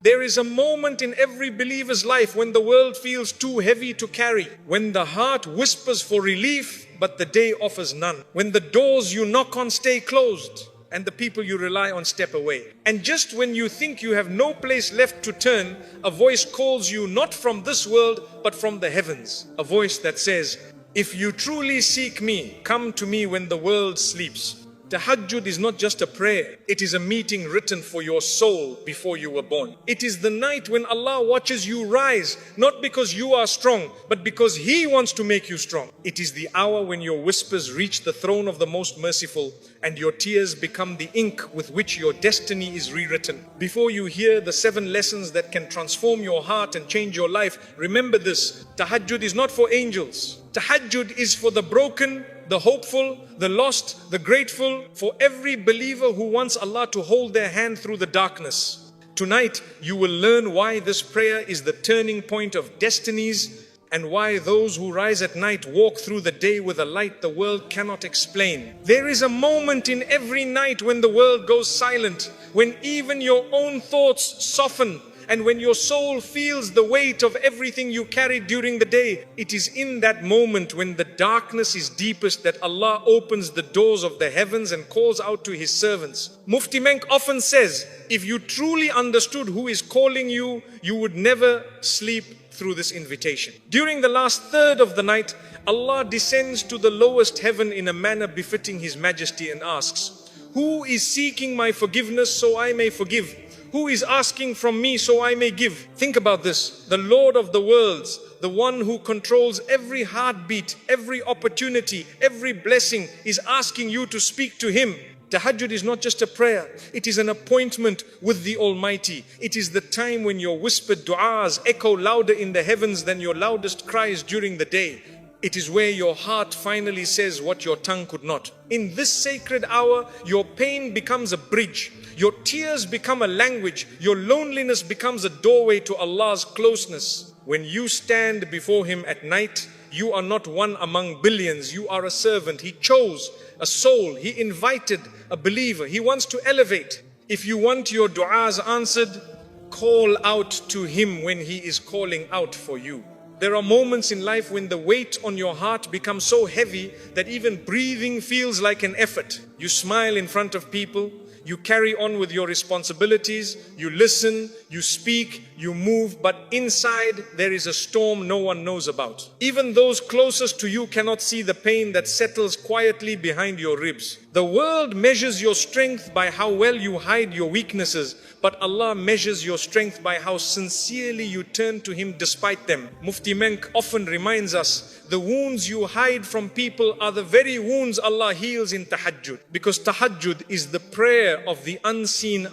There is a moment in every believer's life when the world feels too heavy to carry, when the heart whispers for relief, but the day offers none, when the doors you knock on stay closed, and the people you rely on step away. And just when you think you have no place left to turn, a voice calls you not from this world, but from the heavens. A voice that says, if you truly seek me, come to me when the world sleeps. Tahajjud is not just a prayer, it is a meeting written for your soul before you were born. It is the night when Allah watches you rise, not because you are strong, but because He wants to make you strong. It is the hour when your whispers reach the throne of the Most Merciful and your tears become the ink with which your destiny is rewritten. Before you hear the 7 lessons that can transform your heart and change your life, remember this: Tahajjud is not for angels. Tahajjud is for the broken, the hopeful, the lost, the grateful, for every believer who wants Allah to hold their hand through the darkness. Tonight, you will learn why this prayer is the turning point of destinies and why those who rise at night walk through the day with a light the world cannot explain. There is a moment in every night when the world goes silent, when even your own thoughts soften, and when your soul feels the weight of everything you carried during the day. It is in that moment when the darkness is deepest that Allah opens the doors of the heavens and calls out to His servants. Mufti Menk often says, if you truly understood who is calling you, you would never sleep through this invitation. During the last third of the night, Allah descends to the lowest heaven in a manner befitting His majesty and asks, who is seeking my forgiveness so I may forgive? Who is asking from me so I may give? Think about this. The Lord of the worlds, the one who controls every heartbeat, every opportunity, every blessing, is asking you to speak to Him. Tahajjud is not just a prayer, it is an appointment with the Almighty. It is the time when your whispered du'as echo louder in the heavens than your loudest cries during the day. It is where your heart finally says what your tongue could not. In this sacred hour, your pain becomes a bridge. Your tears become a language. Your loneliness becomes a doorway to Allah's closeness. When you stand before Him at night, you are not one among billions. You are a servant. He chose a soul. He invited a believer. He wants to elevate. If you want your du'as answered, call out to Him when He is calling out for you. There are moments in life when the weight on your heart becomes so heavy that even breathing feels like an effort. You smile in front of people, you carry on with your responsibilities, you listen, you speak, you move, but inside there is a storm no one knows about. Even those closest to you cannot see the pain that settles quietly behind your ribs. The world measures your strength by how well you hide your weaknesses, but Allah measures your strength by how sincerely you turn to Him despite them. Mufti Menk often reminds us, the wounds you hide from people are the very wounds Allah heals in Tahajjud. Because Tahajjud is the prayer of the unseen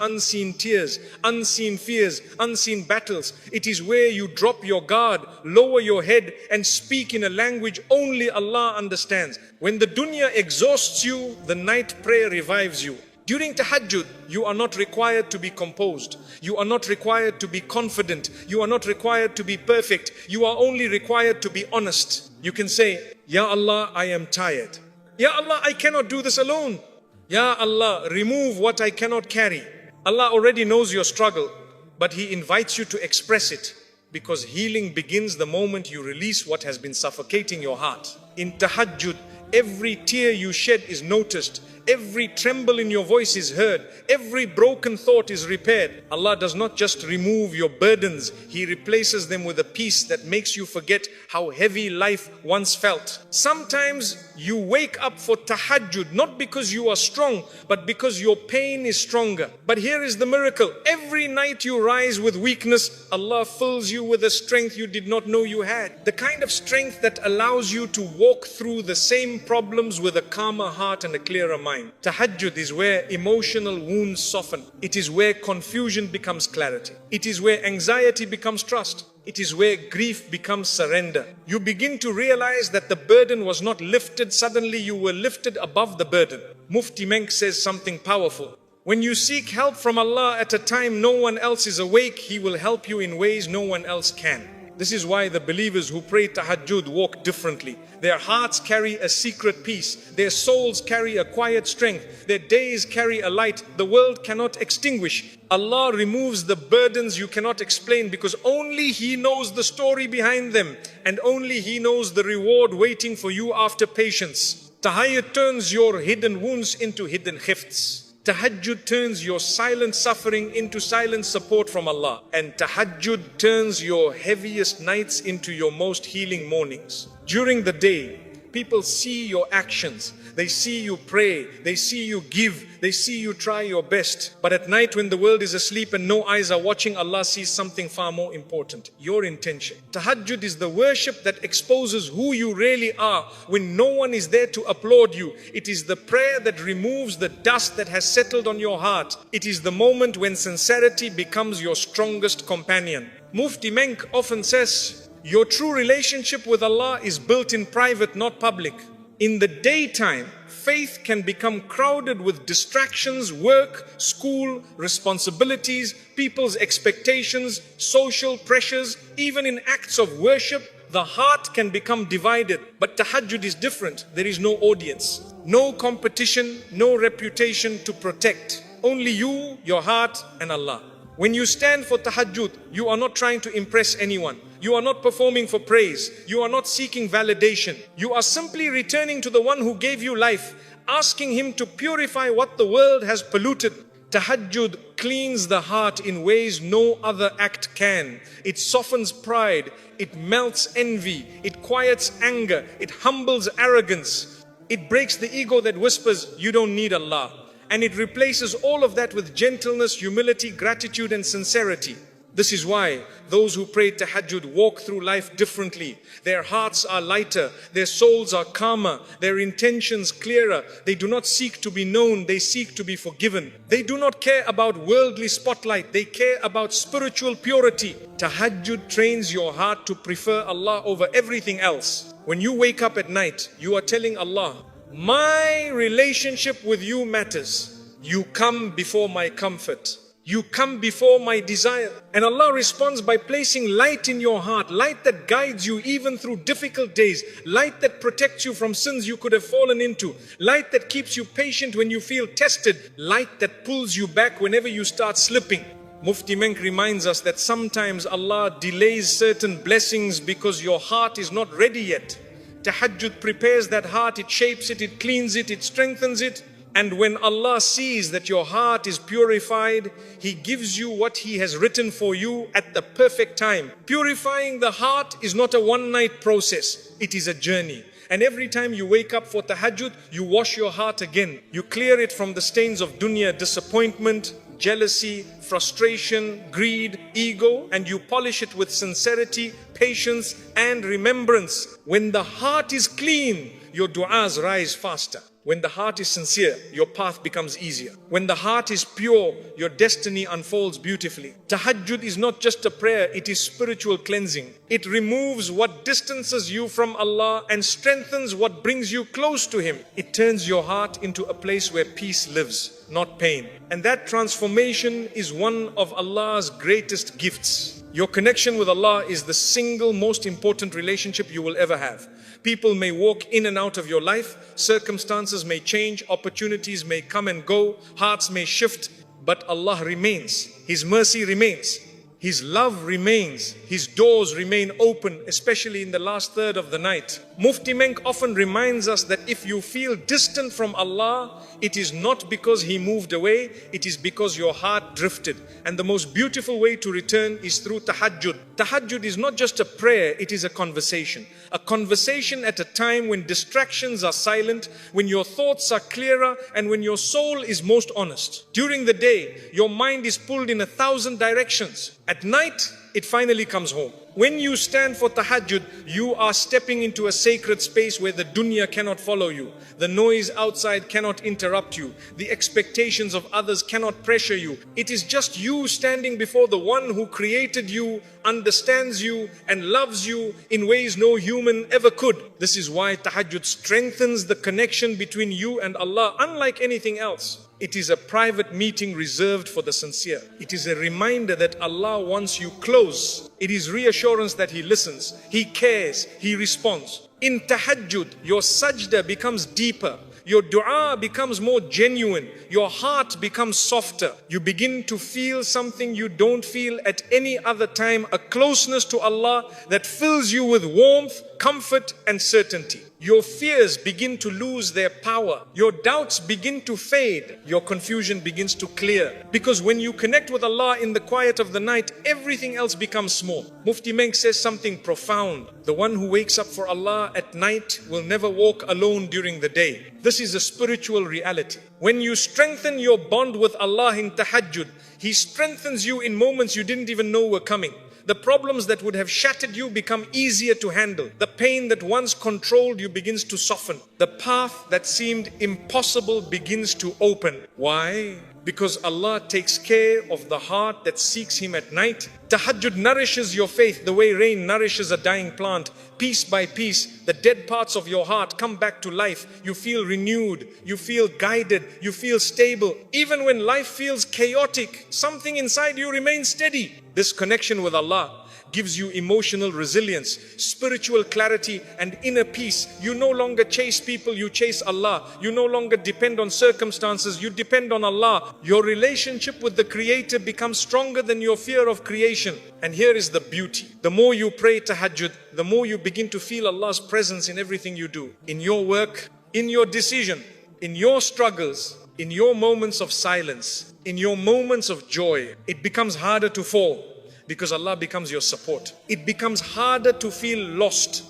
tears, unseen fears, unseen battles. It is where you drop your guard, lower your head, and speak in a language only Allah understands. When the dunya exhausts you, the night prayer revives you. During Tahajjud, you are not required to be composed. You are not required to be confident. You are not required to be perfect. You are only required to be honest. You can say, Ya Allah, I am tired. Ya Allah, I cannot do this alone. Ya Allah, remove what I cannot carry. Allah already knows your struggle, but He invites you to express it, because healing begins the moment you release what has been suffocating your heart. In Tahajjud, every tear you shed is noticed. Every tremble in your voice is heard. Every broken thought is repaired. Allah does not just remove your burdens. He replaces them with a peace that makes you forget how heavy life once felt. Sometimes you wake up for Tahajjud not because you are strong, but because your pain is stronger. But here is the miracle. Every night you rise with weakness, Allah fills you with a strength you did not know you had. The kind of strength that allows you to walk through the same problems with a calmer heart and a clearer mind. Tahajjud is where emotional wounds soften. It is where confusion becomes clarity. It is where anxiety becomes trust. It is where grief becomes surrender. You begin to realize that the burden was not lifted suddenly, you were lifted above the burden. Mufti Menk says something powerful. When you seek help from Allah at a time no one else is awake, He will help you in ways no one else can. This is why the believers who pray tahajjud walk differently. Their hearts carry a secret peace. Their souls carry a quiet strength. Their days carry a light the world cannot extinguish. Allah removes the burdens you cannot explain because only He knows the story behind them, and only He knows the reward waiting for you after patience. Tahajjud turns your hidden wounds into hidden khifts. Tahajjud turns your silent suffering into silent support from Allah. And tahajjud turns your heaviest nights into your most healing mornings. During the day, people see your actions. They see you pray. They see you give. They see you try your best. But at night when the world is asleep and no eyes are watching, Allah sees something far more important: your intention. Tahajjud is the worship that exposes who you really are when no one is there to applaud you. It is the prayer that removes the dust that has settled on your heart. It is the moment when sincerity becomes your strongest companion. Mufti Menk often says, your true relationship with Allah is built in private, not public. In the daytime, faith can become crowded with distractions, work, school, responsibilities, people's expectations, social pressures. Even in acts of worship, the heart can become divided. But tahajjud is different. There is no audience, no competition, no reputation to protect. Only you, your heart, and Allah. When you stand for tahajjud, you are not trying to impress anyone. You are not performing for praise. You are not seeking validation. You are simply returning to the one who gave you life, asking Him to purify what the world has polluted. Tahajjud cleans the heart in ways no other act can. It softens pride. It melts envy. It quiets anger. It humbles arrogance. It breaks the ego that whispers, you don't need Allah. And it replaces all of that with gentleness, humility, gratitude, and sincerity. This is why those who pray tahajjud walk through life differently. Their hearts are lighter, their souls are calmer, their intentions clearer. They do not seek to be known, they seek to be forgiven. They do not care about worldly spotlight, they care about spiritual purity. Tahajjud trains your heart to prefer Allah over everything else. When you wake up at night, you are telling Allah, my relationship with you matters. You come before my comfort. You come before my desire. And Allah responds by placing light in your heart, light that guides you even through difficult days, light that protects you from sins you could have fallen into, light that keeps you patient when you feel tested, light that pulls you back whenever you start slipping. Mufti Menk reminds us that sometimes Allah delays certain blessings because your heart is not ready yet. Tahajjud prepares that heart, it shapes it, it cleans it, it strengthens it. And when Allah sees that your heart is purified, He gives you what He has written for you at the perfect time. Purifying the heart is not a one-night process, it is a journey. And every time you wake up for tahajjud, you wash your heart again. You clear it from the stains of dunya, disappointment, jealousy, frustration, greed, ego, and you polish it with sincerity, patience, and remembrance. When the heart is clean, your du'as rise faster. When the heart is sincere, your path becomes easier. When the heart is pure, your destiny unfolds beautifully. Tahajjud is not just a prayer, it is spiritual cleansing. It removes what distances you from Allah and strengthens what brings you close to Him. It turns your heart into a place where peace lives, not pain. And that transformation is one of Allah's greatest gifts. Your connection with Allah is the single most important relationship you will ever have. People may walk in and out of your life, circumstances may change, opportunities may come and go, hearts may shift, but Allah remains. His mercy remains. His love remains. His doors remain open, especially in the last third of the night. Mufti Menk often reminds us that if you feel distant from Allah, it is not because He moved away, it is because your heart drifted. And the most beautiful way to return is through tahajjud. Tahajjud is not just a prayer, it is a conversation. A conversation at a time when distractions are silent, when your thoughts are clearer, and when your soul is most honest. During the day, your mind is pulled in 1,000 directions. At night, it finally comes home. When you stand for tahajjud, you are stepping into a sacred space where the dunya cannot follow you. The noise outside cannot interrupt you. The expectations of others cannot pressure you. It is just you standing before the one who created you, understands you, and loves you in ways no human ever could. This is why tahajjud strengthens the connection between you and Allah, unlike anything else. It is a private meeting reserved for the sincere. It is a reminder that Allah wants you close. It is reassurance that He listens, He cares, He responds. In tahajjud, your sajda becomes deeper. Your dua becomes more genuine. Your heart becomes softer. You begin to feel something you don't feel at any other time, a closeness to Allah that fills you with warmth, comfort and certainty. Your fears begin to lose their power. Your doubts begin to fade. Your confusion begins to clear. Because when you connect with Allah in the quiet of the night, everything else becomes small. Mufti Menk says something profound. The one who wakes up for Allah at night will never walk alone during the day. This is a spiritual reality. When you strengthen your bond with Allah in tahajjud, He strengthens you in moments you didn't even know were coming. The problems that would have shattered you become easier to handle. The pain that once controlled you begins to soften. The path that seemed impossible begins to open. Why? Because Allah takes care of the heart that seeks Him at night. Tahajjud nourishes your faith the way rain nourishes a dying plant. Piece by piece, the dead parts of your heart come back to life. You feel renewed, you feel guided, you feel stable. Even when life feels chaotic, something inside you remains steady. This connection with Allah gives you emotional resilience, spiritual clarity and inner peace. You no longer chase people, you chase Allah. You no longer depend on circumstances, you depend on Allah. Your relationship with the Creator becomes stronger than your fear of creation. And here is the beauty. The more you pray tahajjud, the more you begin to feel Allah's presence in everything you do. In your work, in your decision, in your struggles, in your moments of silence, in your moments of joy. It becomes harder to fall because Allah becomes your support. It becomes harder to feel lost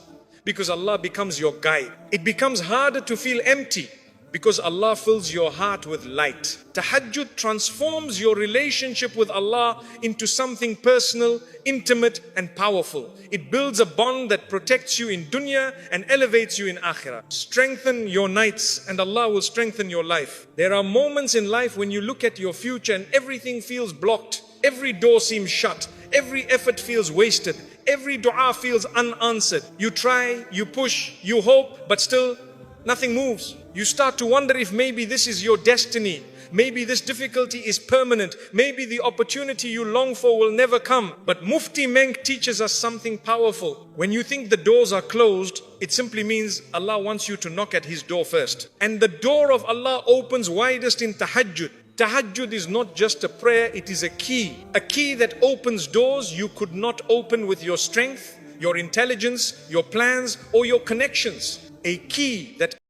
because Allah becomes your guide. It becomes harder to feel empty because Allah fills your heart with light. Tahajjud transforms your relationship with Allah into something personal, intimate and powerful. It builds a bond that protects you in dunya and elevates you in akhirah. Strengthen your nights and Allah will strengthen your life. There are moments in life when you look at your future and everything feels blocked. Every door seems shut. Every effort feels wasted. Every dua feels unanswered. You try, you push, you hope, but still nothing moves. You start to wonder if maybe this is your destiny. Maybe this difficulty is permanent. Maybe the opportunity you long for will never come. But Mufti Menk teaches us something powerful. When you think the doors are closed, it simply means Allah wants you to knock at His door first. And the door of Allah opens widest in tahajjud. Tahajjud is not just a prayer, it is a key that opens doors you could not open with your strength, your intelligence, your plans, or your connections. A key that